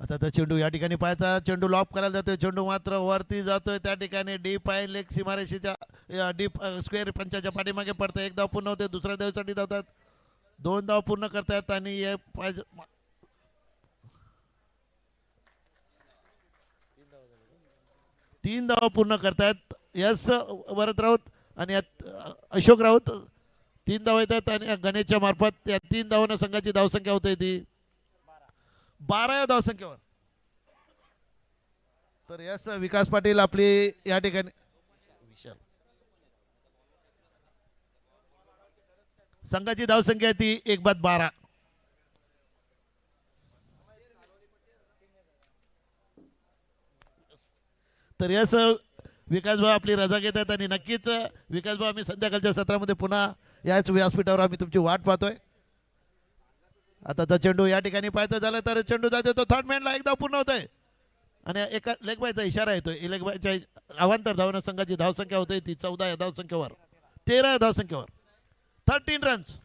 आता तर चेंडू या ठिकाणी पाहायचा, चेंडू लॉप करायला जातोय, चेंडू मात्र वरती जातोय त्या ठिकाणी डीप आहे, लेग सीमारेषेच्या डीप स्क्वेअर पंचाच्या पाठीमागे पडतं. एक धाव पूर्ण होते, दुसऱ्या धावसाठी धावतात, 2 धाव पूर्ण करतात आणि हे पाहिजे 3 धाव पूर्ण करतात. यस भरत राऊत आणि अशोक राऊत 3 धाव येतात आणि गणेशच्या मार्फत या 3 धावांना संघाची धावसंख्या होते ती 12 या धावसंख्येवर. तर यस विकास पाटील आपली या ठिकाणी विशाल संघाची धावसंख्या आहे ती 1/12. तर यस विकासभाऊ आपली रजा घेतात आणि नक्कीच विकासभाऊ आम्ही संध्याकाळच्या सत्रामध्ये पुन्हा याच व्यासपीठावर आम्ही तुमची वाट पाहतोय. आता तर चेंडू या ठिकाणी पाहायचं झालं तर चेंडू जातो तो थर्ड मॅनला एकदा पूर्ण होत आहे आणि एका लेगबायचा इशारा येतोय. लेगबायच्या अवांतर धावना संघाची धावसंख्या होते ती 14 या धावसंख्येवर 13 या धावसंख्येवर 13 रन्स.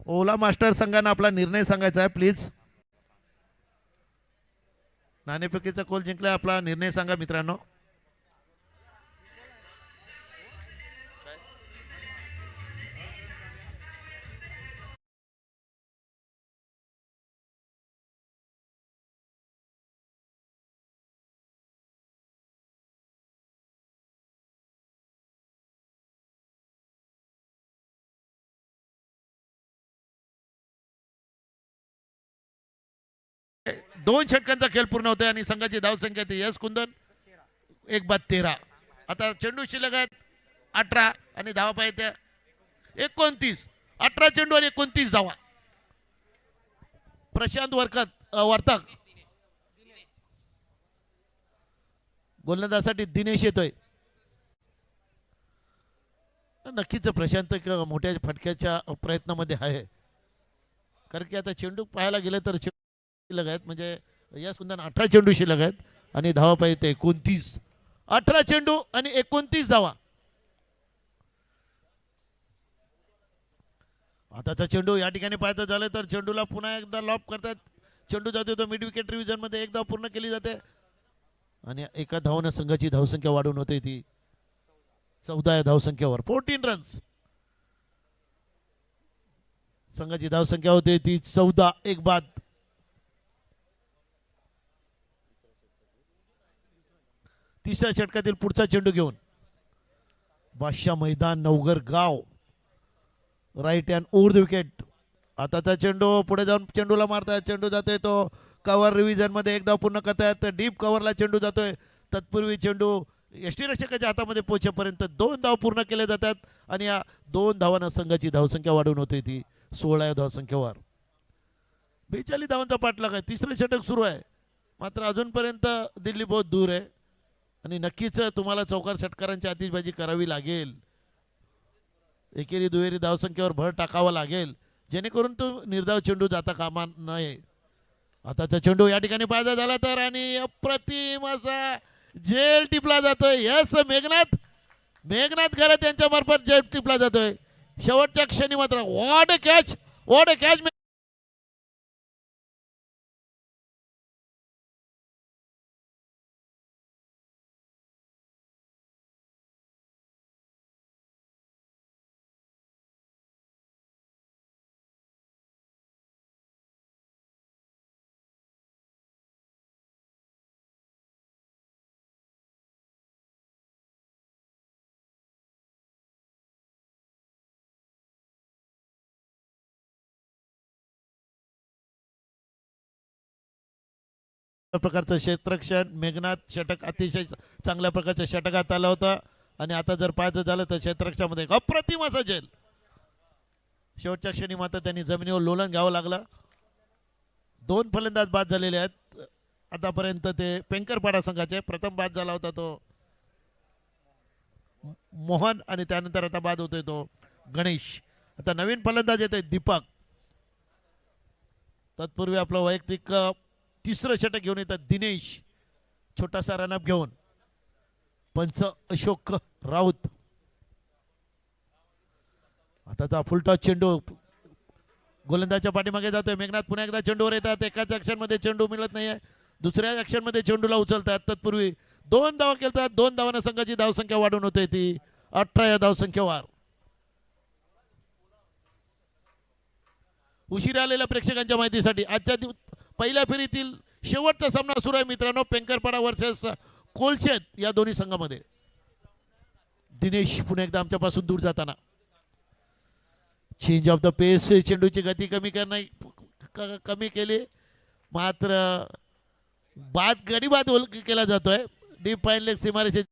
ओला मास्टर संघानं आपला निर्णय सांगायचा आहे प्लीज. नाणेफेकीचा कोल जिंकला, आपला निर्णय सांगा मित्रांनो. दोन षटकांचा खेळ पूर्ण होतोय आणि संघाची धावसंख्या ती यश कुंदन 1/13. आता चेंडू शिल्लक आहेत 18 आणि धावा पाहिजे 29. 18 चेंडू आणि 29 धावा. प्रशांत वर्तक गोलंदाजासाठी दिनेश येतोय. नक्कीच प्रशांत मोठ्या फटक्याच्या प्रयत्नामध्ये आहे, कारण की आता चेंडू पाहायला गेलं तर शिल्लक आहेत म्हणजे या सुंदर 18 चेंडू शिल्लक आहेत आणि धावा पाहिजे 29. 18 चेंडू आणि 29 धावा. आताचा चेंडू या ठिकाणी पाहायचं झालं तर चेंडूला पुन्हा एकदा लॉप करतात. चेंडू जातो तो मिड विकेट रिव्हिजन मध्ये एक धाव पूर्ण केली जाते आणि एका धावानं संघाची धावसंख्या वाढवून होते ती 14 या धावसंख्येवर 14 रन्स. संघाची धावसंख्या होते ती 14. एक बाद. तिसऱ्या षटकातील पुढचा चेंडू घेऊन बादशाह मैदान नवघर गाव right hand over the wicket. आता चेंडू पुढे जाऊन चेंडूला मारतायत, चेंडू जातोय तो कव्हर रिव्हिजन मध्ये एकदा पूर्ण करतायत. डीप कव्हरला चेंडू जातोय, तत्पूर्वी चेंडू यष्टी रक्षकाच्या हातामध्ये पोहोचेपर्यंत 2 धाव पूर्ण केले जातात आणि या 2 धावांना संघाची धावसंख्या वाढवून होते ती 16 या धावसंख्येवर. 42 धावांचा पाठलाग आहे. तिसरं षटक सुरू आहे, मात्र अजूनपर्यंत दिल्ली बहुत दूर आहे आणि नक्कीच तुम्हाला चौकार षटकारांची आतिषबाजी करावी लागेल. एकेरी दुहेरी धावसंख्येवर भर टाकावा लागेल जेणेकरून तो निर्धाव चेंडू जाता कामा नये. आताचा चेंडू या ठिकाणी पाहायचा झाला तर आणि अप्रतिम असा झेल टिपला जातोय. यस मेघनाथ घरात यांच्या मार्फत झेल टिपला जातोय शेवटच्या क्षणी मात्र. What a catch, what a catch. प्रकारचं क्षेत्ररक्षण मेघनाथ षटक अतिशय चांगल्या प्रकारच्या षटकात आलं होतं आणि आता जर पाहायचं झालं तर क्षेत्ररक्षणामध्ये अप्रतिम असा झेल. शेवटच्या क्षणी मात्र त्यांनी जमिनीवर लोलन घ्यावं लागलं. 2 फलंदाज बाद झालेले आहेत आतापर्यंत. ते पेंकरपाडा संघाचे प्रथम बाद झाला होता तो मोहन आणि त्यानंतर आता बाद होतोय तो गणेश. आता नवीन फलंदाज येतोय दीपक. तत्पूर्वी आपलं वैयक्तिक तिसरं षटक घेऊन येतात दिनेश, छोटासा रनअप घेऊन. पंच अशोक राऊत. आताचा फुल टॉस चेंडू गोलंदाजच्या पाठीमागे जातोय. मेघनाथ पुन्हा एकदा चेंडूवर येतात. एकाच ऍक्शन मध्ये चेंडू मिळत नाहीये, दुसऱ्या ऍक्शन मध्ये चेंडूला उचलतात. तत्पूर्वी 2 धावा केलतात. 2 धावांना संघाची धावसंख्या वाढून होते ती 18 या धावसंख्येवर. उशिरा आलेल्या प्रेक्षकांच्या माहितीसाठी आजच्या पहिल्या फेरीतील शेवटचा सामना सुरू आहे मित्रांनो. पेंकरपाडा वर्सेस कोलशेत या दोन्ही संघामध्ये. दिनेश पुन्हा एकदा आमच्यापासून दूर जाताना. चेंज ऑफ द पेस. चेंडूची गती कमी केली, मात्र गडी बाद केला जातोय. डीप फाईन लेग सीमारेषे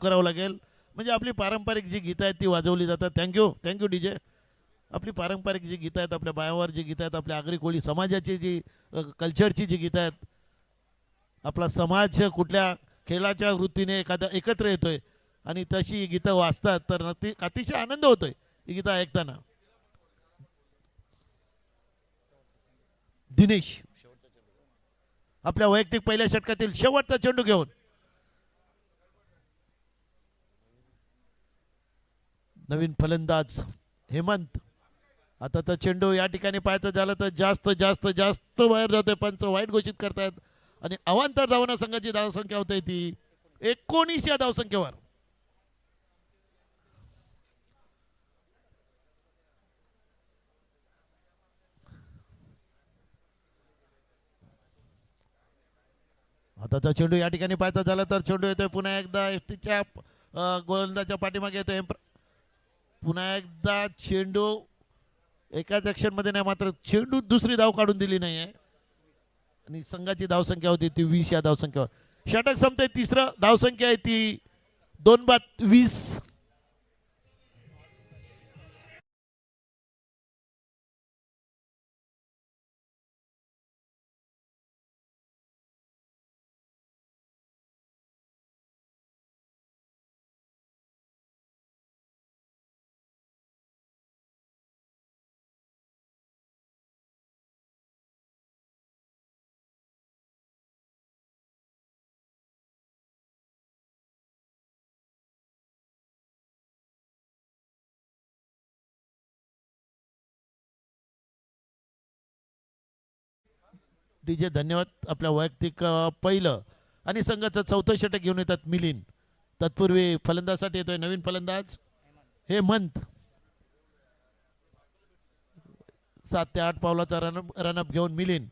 करावं लागेल. म्हणजे आपली पारंपरिक जी गीतं आहेत ती वाजवली जातात. Thank you DJ. आपली पारंपरिक जी गीतं आहेत, आपल्या बायावर जी गीतं आहेत, आपल्या आगरी कोळी समाजाची जी कल्चरची जी गीतं आहेत, आपला समाज कुठल्या खेळाच्या वृत्तीने एकत्र येतोय आणि तशी गीतं वाचतात तर अतिशय आनंद होतोय ही गीतं ऐकताना. दिनेश आपल्या वैयक्तिक पहिल्या षटकातील शेवटचा चेंडू घेऊन नवीन फलंदाज हेमंत. आता तर चेंडू या ठिकाणी पाहायचं झालं तर जास्त जास्त जास्त बाहेर जातोय. पंच वाईट घोषित करतायत आणि अवांतर धावना संघाची धावसंख्या होते ती 19 या धावसंख्येवर. आताचा चेंडू या ठिकाणी पाहायचा झाला तर चेंडू येतोय पुन्हा एकदा एसटीच्या गोलंदाजच्या पाठीमागे येतोय. पुन्हा एकदा चेंडू एकाच ऍक्शन मध्ये नाही, मात्र चेंडू दुसरी धाव काढून दिली नाहीये आणि संघाची धावसंख्या होती ती 20 या धावसंख्येवर. षटक संपतंय. तिसरं धावसंख्या आहे ती 2-20. डीजे धन्यवाद. आपल्या वैयक्तिक पहिलं आणि संघाचं चौथं षटक घेऊन येतात मिलिंद. तत्पूर्वी फलंदाजसाठी येतोय नवीन फलंदाज हेमंत. 7 ते 8 पावलाचा रनअप घेऊन मिलिंद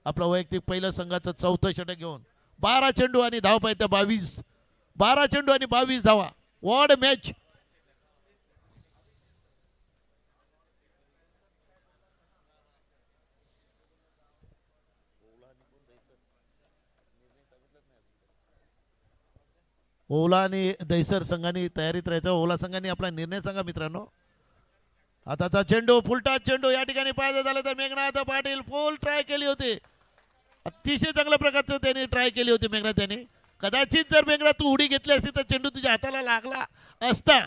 आपलं वैयक्तिक पहिलं संघाचं चौथं षटक घेऊन. 12 चेंडू आणि धाव पाहिजे 22. 12 चेंडू आणि 22 धावा. What match. ओला आणि दहिसर संघाने तयारीत राहायचं. ओला संघाने आपला निर्णय सांगा मित्रांनो. आताचा चेंडू फुलटा चेंडू या ठिकाणी पाहायचं झालं तर मेघनाथ पाटील फुल ट्राय केली होती. अतिशय चांगल्या प्रकारचं त्यांनी ट्राय केली होती मेघनाथ यांनी. कदाचित जर मेघनाथ तू उडी घेतली असती तर चेंडू तुझ्या हाताला लागला असता.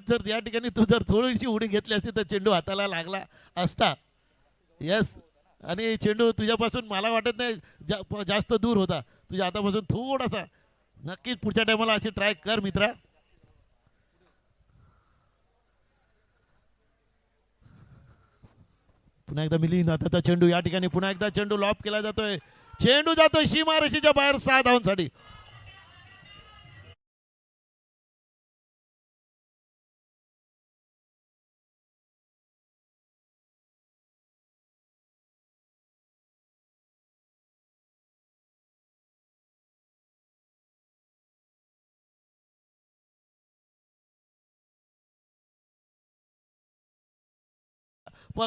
जर या ठिकाणी तू जर थोडीशी उडी घेतली असती तर चेंडू हाताला लागला असता. यस. आणि चेंडू तुझ्यापासून मला वाटत नाही जास्त दूर होता, तुझ्या हातापासून थोडासा. नक्कीच पुढच्या टायमाला अशी ट्राय कर मित्रा. पुन्हा एकदा मिलिंद. आताचा चेंडू या ठिकाणी पुन्हा एकदा चेंडू लॉप केला जातोय. चेंडू जातोय सीमारेषेच्या बाहेर 6 धावांसाठी.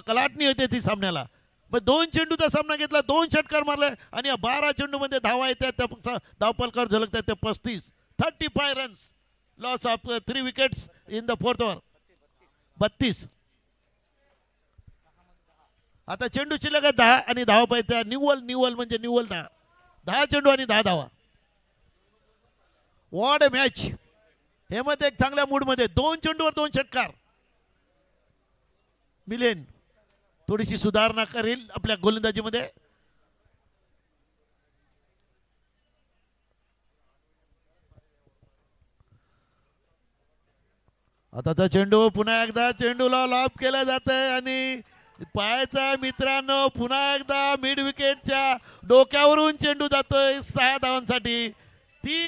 कलाटणी होते ती सामन्याला. मग 2 चेंडूचा सामना घेतला, 2 षटकार मारले आणि या 12 चेंडूमध्ये धावा येतात त्या धावपलकावर झलकतात ते 35 runs. Loss of 3 wickets in the 4th over. 32. आता चेंडू शिल्लक आहे 10 आणि धावा पाहिजे निव्वळ म्हणजे निव्वळ 10 चेंडू आणि 10 धावा. What a match. हेमंत एक चांगल्या मूडमध्ये 2 चेंडूवर 2 षटकार. मिलिंद थोडीशी सुधारणा करेल आपल्या गोलंदाजीमध्ये. आता तो चेंडू पुन्हा एकदा चेंडूला लॉब केला जात आहे आणि पायाचा मित्रांनो पुन्हा एकदा मिड विकेटच्या डोक्यावरून चेंडू जातोय 6 धावांसाठी. ती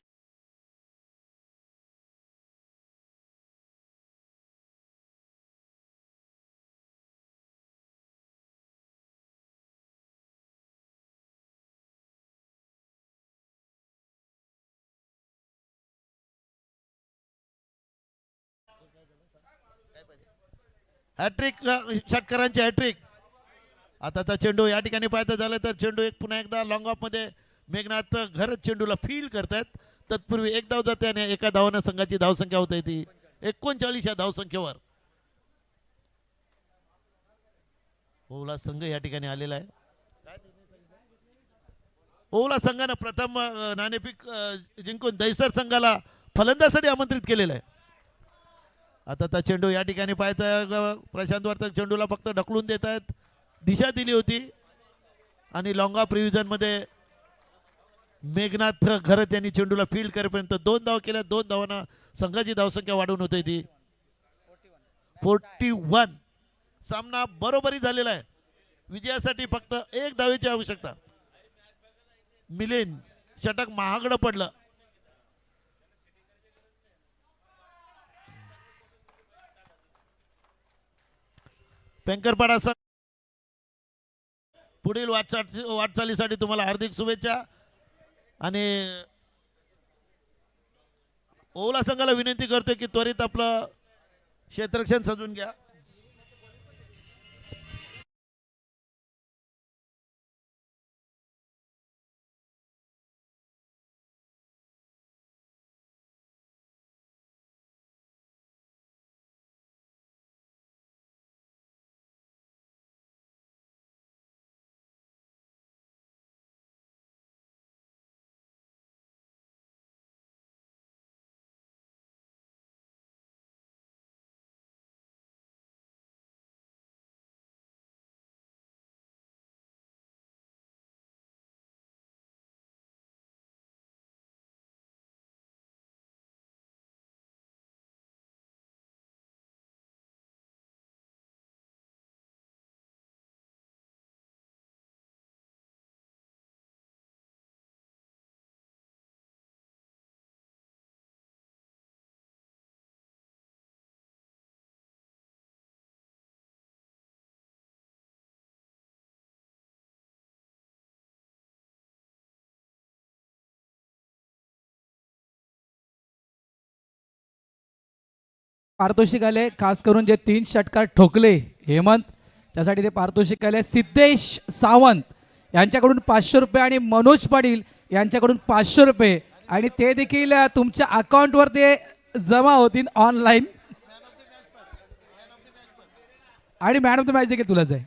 हॅट्रिक, षटकारांची हॅट्रिक. आता चेंडू या ठिकाणी पाहायचं झालं तर चेंडू एक पुन्हा एकदा लॉंग ऑफ मध्ये मेघनाथ घरच चेंडूला फील्ड करतायत. तत्पूर्वी एक धाव जाते आणि एका धावानं संघाची धावसंख्या होते ती 39 या धावसंख्येवर. ओवला संघ या ठिकाणी आलेला आहे. ओवला संघानं प्रथम नाणेफेक जिंकून दहिसर संघाला फलंदाजीसाठी आमंत्रित केलेलं आहे. आता चेंडू या ठिकाणी पाहायचा प्रशांत वर्तक चेंडूला फक्त ढकलून देत आहेत. दिशा दिली होती आणि लॉंग ऑफ रिव्हिजन मध्ये मेघनाथ घरत यांनी चेंडूला फील्ड करेपर्यंत 2 धावा केल्या. 2 धावांना संघाची धावसंख्या वाढवून होते ती 41. सामना बरोबरी झालेला आहे. विजयासाठी फक्त 1 धावेची आवश्यकता. मिलिंद षटक महागडं पडलं. पेंकरपाडा संघ पुढील वाटचालीसाठी तुम्हाला हार्दिक शुभेच्छा. आणि ओवला संघाला विनंती करतोय की त्वरित आपलं क्षेत्ररक्षण सजून घ्या. पारितोषिक आले खास करून जे 3 षटकार ठोकले हेमंत त्यासाठी ते पारितोषिक आले. सिद्धेश सावंत यांच्याकडून 500 रुपये आणि मनोज पाटील यांच्याकडून 500 रुपये आणि ते देखील तुमच्या अकाउंटवर ते जमा होतील ऑनलाईन. आणि मॅन ऑफ द मॅच देखील तुलाच आहे.